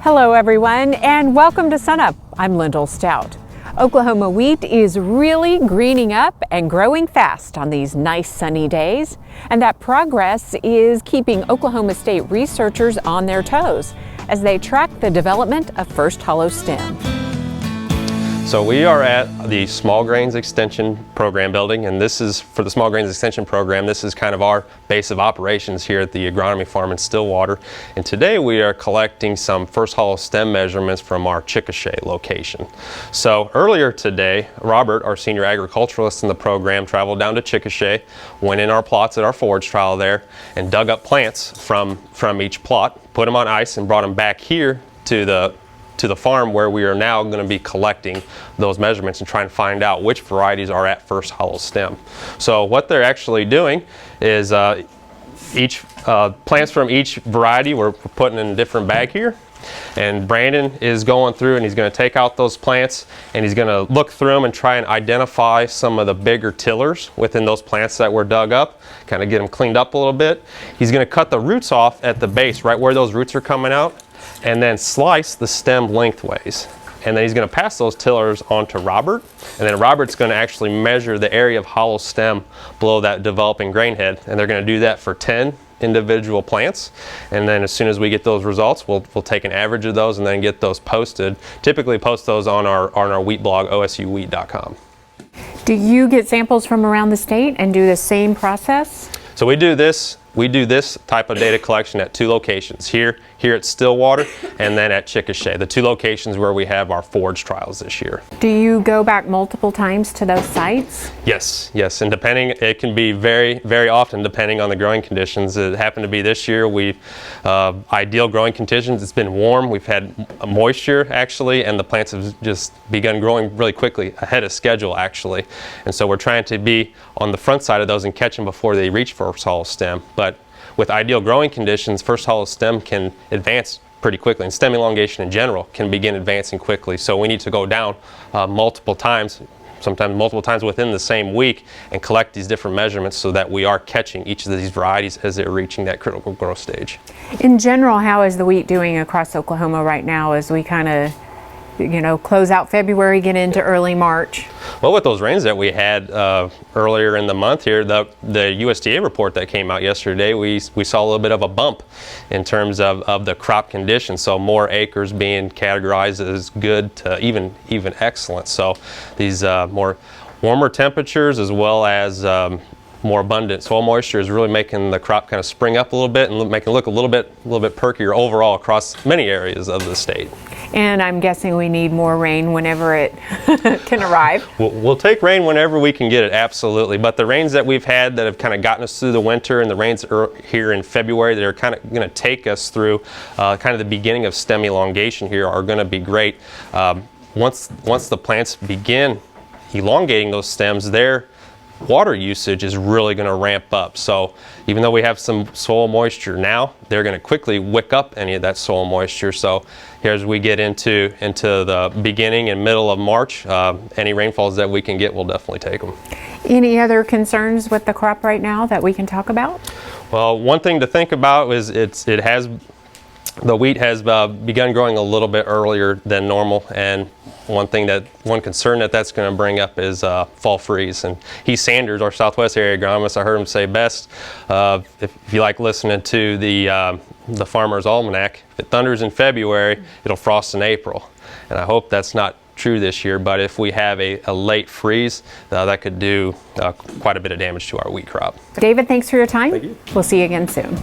Hello everyone, and welcome to SUNUP. I'm Lyndall Stout. Oklahoma wheat is really greening up and growing fast on these nice sunny days, and that progress is keeping Oklahoma State researchers on their toes as they track the development of first hollow stem. So we are at the Small Grains Extension Program building, and this is for the Small Grains Extension Program. This is kind of our base of operations here at the agronomy farm in Stillwater. And today we are collecting some first hollow stem measurements from our Chickasha location. So earlier today, Robert, our senior agriculturalist in the program, traveled down to Chickasha, went in our plots at our forage trial there, and dug up plants from each plot, put them on ice, and brought them back here to the farm where we are now going to be collecting those measurements and trying to find out which varieties are at first hollow stem. So what they're actually doing is plants from each variety we're putting in a different bag here, and Brandon is going through and he's going to take out those plants and he's going to look through them and try and identify some of the bigger tillers within those plants that were dug up, kind of get them cleaned up a little bit. He's going to cut the roots off at the base, right where those roots are coming out, and then slice the stem lengthways. And then he's going to pass those tillers on to Robert, and then Robert's going to actually measure the area of hollow stem below that developing grain head, and they're going to do that for 10 individual plants. And then as soon as we get those results, we'll take an average of those and then get those posted. Typically post those on our wheat blog, osuwheat.com. Do you get samples from around the state and do the same process? So we do this type of data collection at two locations, here at Stillwater and then at Chickasha, the two locations where we have our forage trials this year. Do you go back multiple times to those sites? Yes, and it can be very, very often depending on the growing conditions. It happened to be this year, ideal growing conditions. It's been warm, we've had moisture actually, and the plants have just begun growing really quickly, ahead of schedule actually. And so we're trying to be on the front side of those and catch them before they reach first hollow stem. But with ideal growing conditions, first hollow stem can advance pretty quickly, and stem elongation in general can begin advancing quickly. So we need to go down multiple times, sometimes multiple times within the same week, and collect these different measurements so that we are catching each of these varieties as they're reaching that critical growth stage. In general, how is the wheat doing across Oklahoma right now as we kind of close out February, get into early March? Well, with those rains that we had earlier in the month here, the USDA report that came out yesterday, we saw a little bit of a bump in terms of the crop conditions. So more acres being categorized as good to even excellent. So these more warmer temperatures as well as more abundant soil moisture is really making the crop kind of spring up a little bit and making it look a little bit perkier overall across many areas of the state. And I'm guessing we need more rain whenever it can arrive. We'll take rain whenever we can get it, absolutely. But the rains that we've had that have kind of gotten us through the winter, and the rains here in February that are kind of going to take us through kind of the beginning of stem elongation here are going to be great. Once the plants begin elongating those stems, their water usage is really going to ramp up. So even though we have some soil moisture now, they're going to quickly wick up any of that soil moisture. So here as we get into the beginning and middle of March, any rainfalls that we can get, we'll definitely take them. Any other concerns with the crop right now that we can talk about? Well, one thing to think about is the wheat has begun growing a little bit earlier than normal, and one concern that's going to bring up is fall freeze. And Heath Sanders, our Southwest area agronomist, I heard him say best, if you like listening to the Farmer's Almanac, if it thunders in February, it'll frost in April. And I hope that's not true this year, but if we have a late freeze, that could do quite a bit of damage to our wheat crop. David, thanks for your time. Thank you. We'll see you again soon.